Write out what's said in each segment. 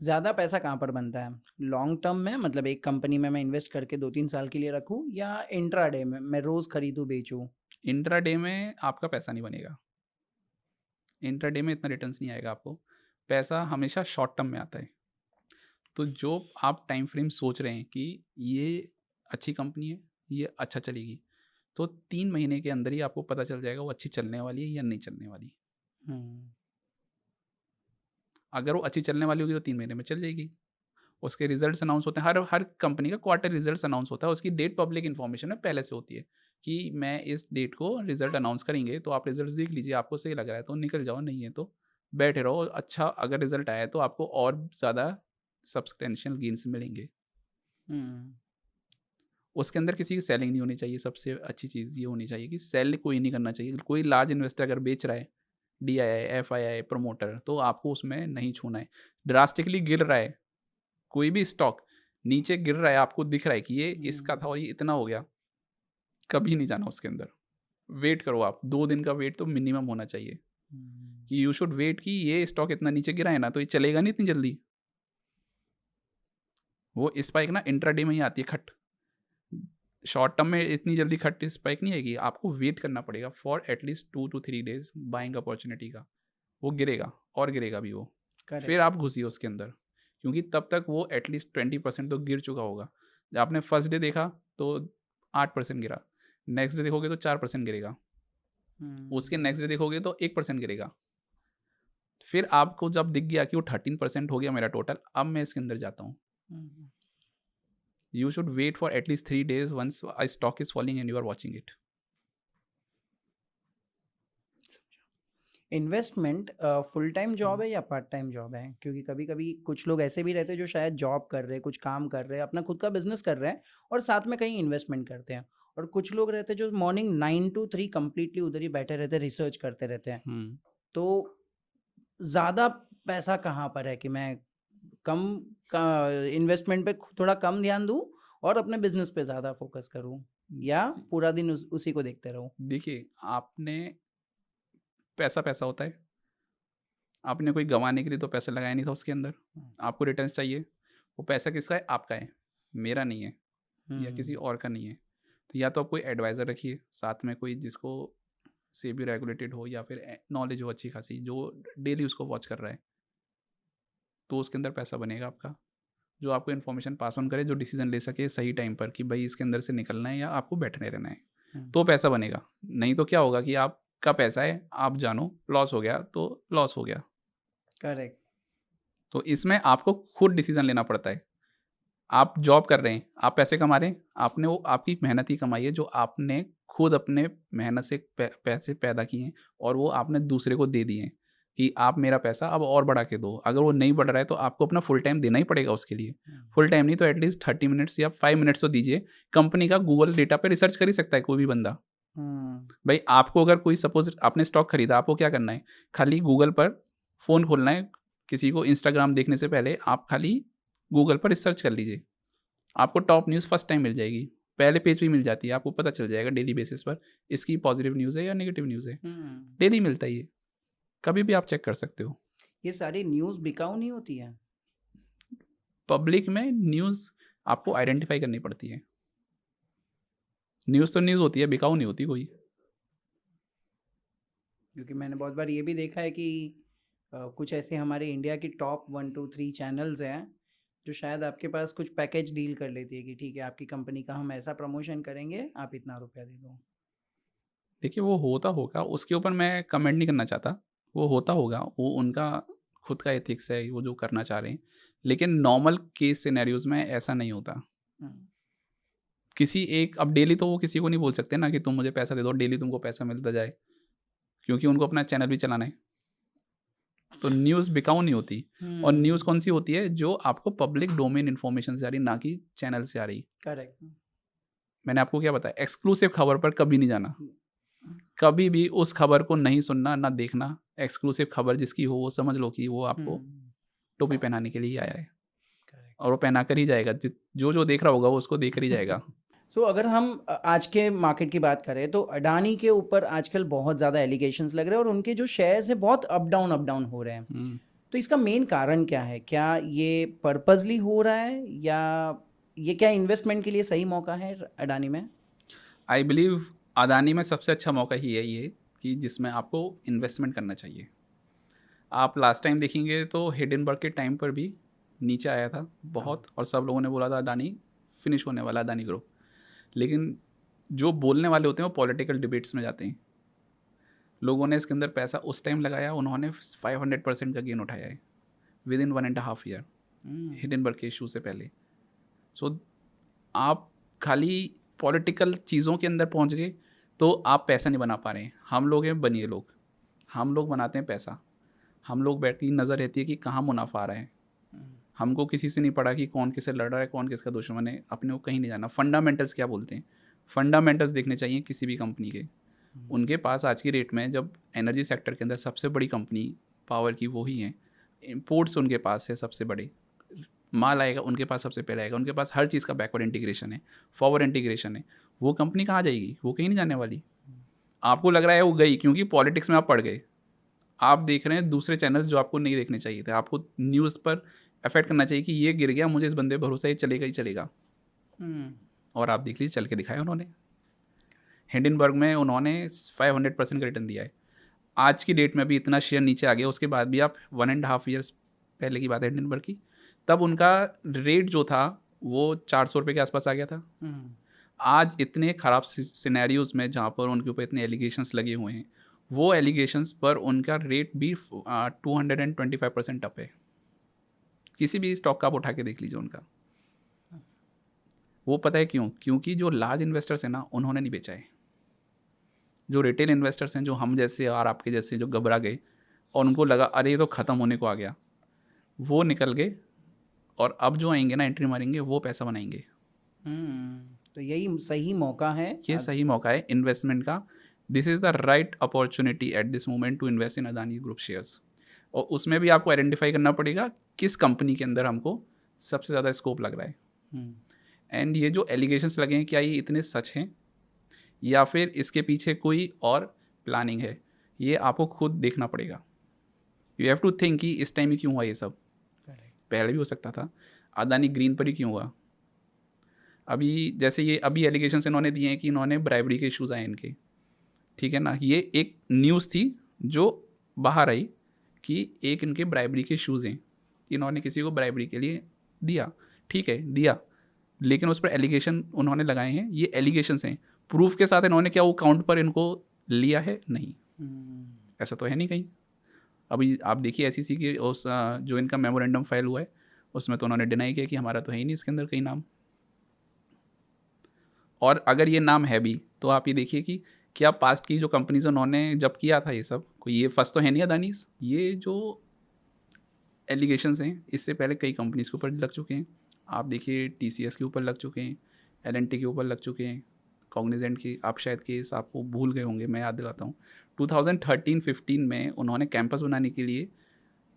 ज़्यादा पैसा कहाँ पर बनता है? लॉन्ग टर्म में, मतलब एक कंपनी में मैं इन्वेस्ट करके 2-3 साल के लिए रखूँ, या इंट्राडे में मैं रोज़ खरीदूँ बेचूँ? इंट्राडे में आपका पैसा नहीं बनेगा। इंट्राडे में इतना रिटर्न्स नहीं आएगा आपको। पैसा हमेशा शॉर्ट टर्म में आता है। तो जो आप टाइम फ्रेम सोच रहे हैं कि ये अच्छी कंपनी है, ये अच्छा चलेगी, तो 3 महीने के अंदर ही आपको पता चल जाएगा वो अच्छी चलने वाली है या नहीं चलने वाली। हुँ। अगर वो अच्छी चलने वाली होगी तो 3 महीने में चल जाएगी। उसके रिजल्ट्स अनाउंस होते हैं, हर हर कंपनी का क्वार्टर रिजल्ट्स अनाउंस होता है, उसकी डेट पब्लिक इन्फॉर्मेशन में पहले से होती है कि मैं इस डेट को रिजल्ट अनाउंस करेंगे, तो आप रिजल्ट्स देख लीजिए, आपको सही लग रहा है तो निकल जाओ, नहीं है तो बैठे रहो। अच्छा अगर रिजल्ट आया है तो आपको और ज़्यादा सब्सटेंशियल गेन्स मिलेंगे। हुँ। उसके अंदर किसी की सेलिंग नहीं होनी चाहिए। सबसे अच्छी चीज़ ये होनी चाहिए कि सेल कोई नहीं करना चाहिए। कोई लार्ज इन्वेस्टर अगर बेच रहा है, डीआईआई, एफआईआई, प्रमोटर, तो आपको उसमें नहीं छूना है। ड्रास्टिकली गिर रहा है कोई भी स्टॉक, नीचे गिर रहा है, आपको दिख रहा है कि ये इसका हुँ। था और ये इतना हो गया, कभी नहीं जाना उसके अंदर। वेट करो आप, 2 दिन का वेट तो मिनिमम होना चाहिए हुँ। कि यू शुड वेट कि ये स्टॉक इतना नीचे गिरा है ना, तो ये चलेगा नहीं इतनी जल्दी। वो स्पाइक ना इंट्राडे में ही आती है खट। शॉर्ट टर्म में इतनी जल्दी खट स्पाइक नहीं आएगी, आपको वेट करना पड़ेगा for at least 2 to 3 days buying opportunity का। वो गिरेगा और गिरेगा भी वो। फिर करेक्ट। आप घुसिए उसके अंदर, क्योंकि तब तक वो एटलीस्ट 20% तो गिर चुका होगा। जब आपने फर्स्ट डे देखा तो 8% गिरा, नेक्स्ट डे देखोगे तो 4% गिरेगा, उसके हुँ। नेक्स्ट डे देखोगे तो 1% गिरेगा। फिर आपको जब दिख गया कि वो 13% हो गया मेरा टोटल, अब मैं इसके अंदर जाता हूँ। हुँ। You should wait for at least 3 days once a stock is falling and you are watching it. Investment full time job है या पार्ट टाइम जॉब है? क्योंकि कभी-कभी कुछ लोग ऐसे भी रहते हैं जो शायद जॉब कर रहे हैं, कुछ काम कर रहे हैं, अपना खुद का बिज़नेस कर रहे हैं और साथ में कहीं इन्वेस्टमेंट करते हैं। और कुछ लोग रहते हैं जो मॉर्निंग 9 टू 3 कंप्लीटली उधर ही बैठे रहते हैं, रिसर्च करते रहते हैं। हुँ। तो ज़्यादा पैसा कहाँ पर है कि मैं कम का इन्वेस्टमेंट पे थोड़ा कम ध्यान दूँ और अपने बिज़नेस पे ज़्यादा फ़ोकस करूँ, या सी पूरा दिन उसी को देखते रहूँ? देखिए, आपने पैसा पैसा होता है। आपने कोई गँवाने के लिए तो पैसा लगाया नहीं था उसके अंदर। हुँ। आपको रिटर्न्स चाहिए। वो पैसा किसका है? आपका है, मेरा नहीं है या किसी हुँ। और का नहीं है। तो या तो आप कोई एडवाइज़र रखिए, साथ में कोई जिसको सेबी रेगुलेटेड हो या फिर नॉलेज हो अच्छी खासी, जो डेली उसको वॉच कर रहा है। तो उसके अंदर पैसा बनेगा आपका, जो आपको इन्फॉर्मेशन पास ऑन करे, जो डिसीज़न ले सके सही टाइम पर कि भई इसके अंदर से निकलना है या आपको बैठने रहना है। हुँ। तो पैसा बनेगा। नहीं तो क्या होगा कि आपका पैसा है, आप जानो, लॉस हो गया तो लॉस हो गया। करेक्ट। तो इसमें आपको खुद डिसीज़न लेना पड़ता है। आप जॉब कर रहे हैं, आप पैसे कमा रहे हैं, आपने वो आपकी मेहनत ही कमाई है, जो आपने खुद अपने मेहनत से पैसे पैदा किए हैं और वो आपने दूसरे को दे दिए हैं कि आप मेरा पैसा अब और बढ़ा के दो। अगर वो नहीं बढ़ रहा है तो आपको अपना फुल टाइम देना ही पड़ेगा उसके लिए। हुँ। फुल टाइम नहीं तो एटलीस्ट 30 मिनट्स या 5 मिनट्स तो दीजिए। कंपनी का गूगल डेटा पे रिसर्च कर ही सकता है कोई भी बंदा। हुँ। भाई आपको अगर कोई सपोज़ आपने स्टॉक खरीदा, आपको क्या करना है? खाली गूगल पर फ़ोन खोलना है, किसी को इंस्टाग्राम देखने से पहले आप खाली गूगल पर रिसर्च कर लीजिए। आपको टॉप न्यूज़ फर्स्ट टाइम मिल जाएगी। पहले पेज पे ही मिल जाती है, आपको पता चल जाएगा डेली बेसिस पर इसकी पॉज़िटिव न्यूज़ है या नेगेटिव न्यूज़ है। हुँ। डेली मिलता है ये, कभी भी आप चेक कर सकते हो। ये सारी न्यूज़ बिकाऊ नहीं होती है? पब्लिक में न्यूज़ आपको आइडेंटिफ़ाई करनी पड़ती है। न्यूज़ तो न्यूज़ होती है, बिकाऊ नहीं होती कोई। क्योंकि मैंने बहुत बार ये भी देखा है कि कुछ ऐसे हमारे इंडिया की टॉप 1, 2, 3 चैनल्स हैं, जो शायद आपके पास कुछ पैकेज डील कर लेती है कि ठीक है, आपकी कंपनी का हम ऐसा प्रमोशन करेंगे, आप इतना रुपया दे दो। देखिए वो होता होगा, उसके ऊपर मैं कमेंट नहीं करना चाहता। वो होता होगा, वो उनका खुद का एथिक्स है, वो जो करना चाह रहे हैं। लेकिन नॉर्मल केस सिनेरियोज़ में ऐसा नहीं होता। हुँ। किसी एक अब डेली तो वो किसी को नहीं बोल सकते ना कि तुम मुझे पैसा दे दो, डेली तुमको पैसा मिलता जाए, क्योंकि उनको अपना चैनल भी चलाना है। तो न्यूज़ बिकाऊ नहीं होती। और न्यूज़ हुँ। कौन-सी होती है, जो आपको पब्लिक डोमेन इन्फॉर्मेशन से आ रही, ना कि चैनल से आ रही। करेक्ट। मैंने आपको क्या बताया, एक्सक्लूसिव खबर पर कभी नहीं जाना। हुँ। कभी भी उस खबर को नहीं सुनना, ना देखना। एक्सक्लूसिव खबर जिसकी हो, वो समझ लो कि वो हुँ। आपको टोपी पहनाने के लिए ही आया है करेक्ट। और वो पहना कर ही जाएगा। जो देख रहा होगा, वो उसको देख कर ही जाएगा। सो अगर हम आज के मार्केट की बात करें तो अडानी के ऊपर आजकल बहुत ज़्यादा एलिगेशंस लग रहे हैं और उनके जो शेयर्स हैं बहुत अप डाउन हो रहे हैं। हुँ। तो इसका मेन कारण क्या है? क्या ये पर्पसली हो रहा है या ये क्या इन्वेस्टमेंट के लिए सही मौका है अडानी में? आई बिलीव अदानी में सबसे अच्छा मौका ही है ये कि जिसमें आपको इन्वेस्टमेंट करना चाहिए। आप लास्ट टाइम देखेंगे तो हिडेनबर्ग के टाइम पर भी नीचे आया था बहुत, और सब लोगों ने बोला था अडानी फिनिश होने वाला, अडानी ग्रुप। लेकिन जो बोलने वाले होते हैं वो पॉलिटिकल डिबेट्स में जाते हैं। लोगों ने इसके अंदर पैसा उस टाइम लगाया, उन्होंने 500% का गेन उठाया है विद इन 1.5 ईयर हिडेनबर्ग के इशू से पहले। सो आप खाली पॉलिटिकल चीज़ों के अंदर पहुंच गए तो आप पैसा नहीं बना पा रहे हैं। हम लोग हैं बनिए लोग, हम लोग बनाते हैं पैसा। हम लोग बैठ की नज़र रहती है कि कहाँ मुनाफा आ रहा है। हमको किसी से नहीं पड़ा कि कौन किससे लड़ रहा है, कौन किसका दुश्मन है, अपने को कहीं नहीं जाना। फंडामेंटल्स क्या बोलते हैं, फंडामेंटल्स देखने चाहिए किसी भी कंपनी के। उनके पास आज की रेट में जब एनर्जी सेक्टर के अंदर सबसे बड़ी कंपनी पावर की वो ही है, इंपोर्ट्स उनके पास है सबसे बड़े, माल आएगा उनके पास सबसे पहले आएगा, उनके पास हर चीज़ का बैकवर्ड इंटीग्रेशन है, फॉरवर्ड इंटीग्रेशन है। वो कंपनी कहाँ जाएगी? वो कहीं नहीं जाने वाली। आपको लग रहा है वो गई क्योंकि पॉलिटिक्स में आप पड़ गए। आप देख रहे हैं दूसरे चैनल्स जो आपको नहीं देखने चाहिए थे। आपको न्यूज़ पर अफेक्ट करना चाहिए कि ये गिर गया, मुझे इस बंदे पर भरोसा, ये चलेगा ही चलेगा। और आप देख लीजिए चल के दिखाया उन्होंने। हिंडनबर्ग में उन्होंने 500% का रिटर्न दिया है। आज की डेट में भी इतना शेयर नीचे आ गया, उसके बाद भी आप 1.5 ईयर्स पहले की बात है हिंडनबर्ग की, तब उनका रेट जो था वो 400 रुपये के आसपास आ गया था। आज इतने ख़राब सिनेरियोज़ में जहाँ पर उनके ऊपर इतने एलिगेशंस लगे हुए हैं, वो एलिगेशंस पर उनका रेट भी 225% अप है। किसी भी स्टॉक का आप उठा के देख लीजिए उनका। वो पता है क्यों? क्योंकि जो लार्ज इन्वेस्टर्स हैं ना, उन्होंने नहीं बेचा है। जो रिटेल इन्वेस्टर्स हैं, जो हम जैसे और आपके जैसे जो घबरा गए और उनको लगा अरे ये तो ख़त्म होने को आ गया, वो निकल गए। और अब जो आएंगे ना, एंट्री मारेंगे, वो पैसा बनाएंगे। तो यही सही मौका है। ये सही मौका है इन्वेस्टमेंट का। This is the right opportunity at this moment to invest in Adani group shares. और उसमें भी आपको आइडेंटिफाई करना पड़ेगा किस कंपनी के अंदर हमको सबसे ज़्यादा स्कोप लग रहा है। एंड ये जो एलिगेशंस लगे हैं, क्या ये इतने सच हैं या फिर इसके पीछे कोई और प्लानिंग है, ये आपको खुद देखना पड़ेगा। यू हैव टू थिंक कि इस टाइम ही क्यों हुआ ये सब। पहले भी हो सकता था। अदानी ग्रीन पर ही क्यों हुआ? अभी जैसे ये अभी एलिगेशंस इन्होंने दिए हैं कि इन्होंने ब्राइबरी के इशूज़ आए इनके, ठीक है ना। ये एक न्यूज़ थी जो बाहर आई कि एक इनके ब्राइबरी के इशूज़ हैं, इन्होंने किसी को ब्राइबरी के लिए दिया, ठीक है दिया, लेकिन उस पर एलिगेशन उन्होंने लगाए हैं। ये एलिगेशंस हैं, प्रूफ के साथ इन्होंने क्या वो काउंट पर इनको लिया है? नहीं, ऐसा तो है नहीं कहीं। अभी आप देखिए SEC की उस जो इनका मेमोरेंडम फाइल हुआ है, उसमें तो उन्होंने डिनाई किया कि हमारा तो है ही नहीं इसके अंदर कहीं नाम। और अगर ये नाम है भी तो आप ये देखिए कि क्या पास्ट की जो कंपनीज उन्होंने जब किया था ये सब, कोई ये फर्स्ट तो है नहीं अदानीज। ये जो एलिगेशंस हैं इससे पहले कई कंपनीज के ऊपर लग चुके हैं। आप देखिए TCS के ऊपर लग चुके हैं, L&T के ऊपर लग चुके हैं, कॉग्निजेंट की आप शायद केस आपको भूल गए होंगे, मैं याद दिलाता हूँ। 2013-15 में उन्होंने कैंपस बनाने के लिए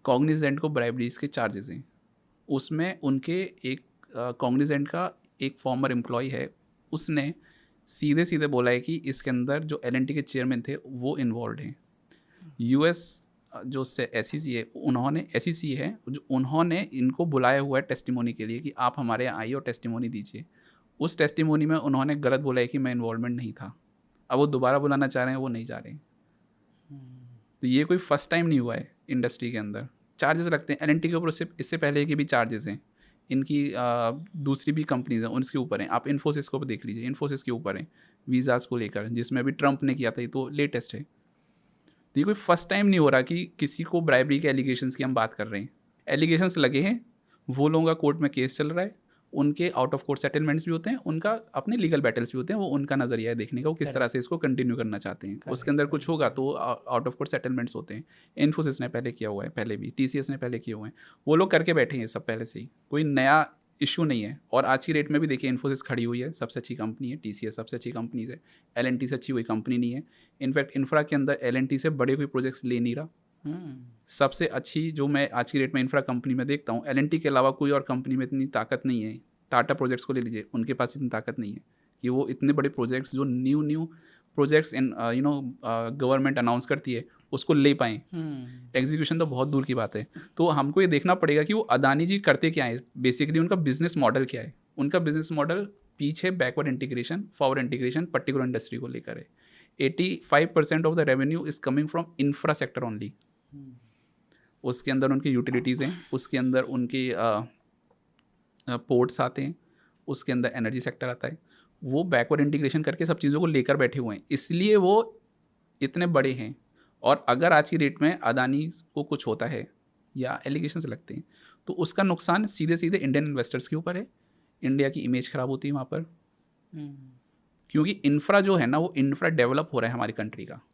कॉग्निजेंट को ब्राइबरीज के चार्जेस हैं। उसमें उनके एक कॉग्निजेंट का एक फॉर्मर एम्प्लॉय है, उसने सीधे सीधे बोला है कि इसके अंदर जो L&T के चेयरमैन थे वो इन्वॉल्व हैं। US जो SEC है, उन्होंने SEC है जो उन्होंने इनको बुलाया हुआ है टेस्टिमोनी के लिए कि आप हमारे यहाँ आइए और टेस्टिमोनी दीजिए। उस टेस्टिमोनी में उन्होंने गलत बोला है कि मैं इन्वॉल्वमेंट नहीं था। अब वो दोबारा बुलाना चाह रहे हैं, वो नहीं जा रहे। तो ये कोई फर्स्ट टाइम नहीं हुआ है इंडस्ट्री के अंदर। चार्जेस लगते हैं L&T के ऊपर, इससे पहले के भी चार्जेस हैं। इनकी दूसरी भी कंपनीज हैं उनके ऊपर हैं। आप इन्फोसिस को देख लीजिए, इन्फोसिस के ऊपर हैं वीज़ास को लेकर, जिसमें अभी ट्रंप ने किया था, ये तो लेटेस्ट है। तो ये कोई फर्स्ट टाइम नहीं हो रहा कि किसी को ब्राइबरी के एलिगेशंस की हम बात कर रहे हैं। एलिगेशंस लगे हैं, वो लोगों का कोर्ट में केस चल रहा है, उनके आउट ऑफ कोर्ट सेटलमेंट्स भी होते हैं, उनका अपने लीगल बैटल्स भी होते हैं। वो उनका नज़रिया है देखने का, वो किस तरह से इसको कंटिन्यू करना चाहते हैं। उसके अंदर कुछ होगा तो आउट ऑफ कोर्ट सेटलमेंट्स होते हैं। इन्फोसिस ने पहले किया हुआ है, पहले भी TCS ने पहले किए हुए हैं, वो लोग करके बैठे हैं सब पहले से ही, कोई नया इशू नहीं है। और आज की रेट में भी देखिए इन्फोसिस खड़ी हुई है, सबसे अच्छी कंपनी है। TCS सबसे अच्छी कंपनी है, L&T से अच्छी कोई कंपनी नहीं है। इनफैक्ट इंफ्रा के अंदर L&T से बड़े कोई प्रोजेक्ट्स ले नहीं रहा। सबसे अच्छी जो मैं आज की रेट में इंफ्रा कंपनी में देखता हूँ, L&T के अलावा कोई और कंपनी में इतनी ताकत नहीं है। टाटा प्रोजेक्ट्स को ले लीजिए, उनके पास इतनी ताकत नहीं है कि वो इतने बड़े प्रोजेक्ट्स जो new projects in government announce करती है, उसको ले पाएँ। हम्म। एग्जीक्यूशन तो बहुत दूर की बात है। तो हमको ये देखना पड़ेगा कि वो अदानी जी करते क्या है, बेसिकली उनका बिजनेस मॉडल क्या है। उनका बिजनेस मॉडल पीछे backward integration, forward integration particular industry को लेकर है। 85% of the revenue is coming from infra sector only. उसके अंदर उनकी यूटिलिटीज़ हैं, उसके अंदर उनके पोर्ट्स आते हैं, उसके अंदर एनर्जी सेक्टर आता है। वो बैकवर्ड इंटीग्रेशन करके सब चीज़ों को लेकर बैठे हुए हैं, इसलिए वो इतने बड़े हैं। और अगर आज की डेट में अदानी को कुछ होता है या एलिगेशंस लगते हैं तो उसका नुकसान सीधे सीधे इंडियन इन्वेस्टर्स के ऊपर है। इंडिया की इमेज ख़राब होती है वहाँ पर, क्योंकि इंफ्रा जो है ना, वो इंफ्रा डेवलप हो रहा है हमारी कंट्री का।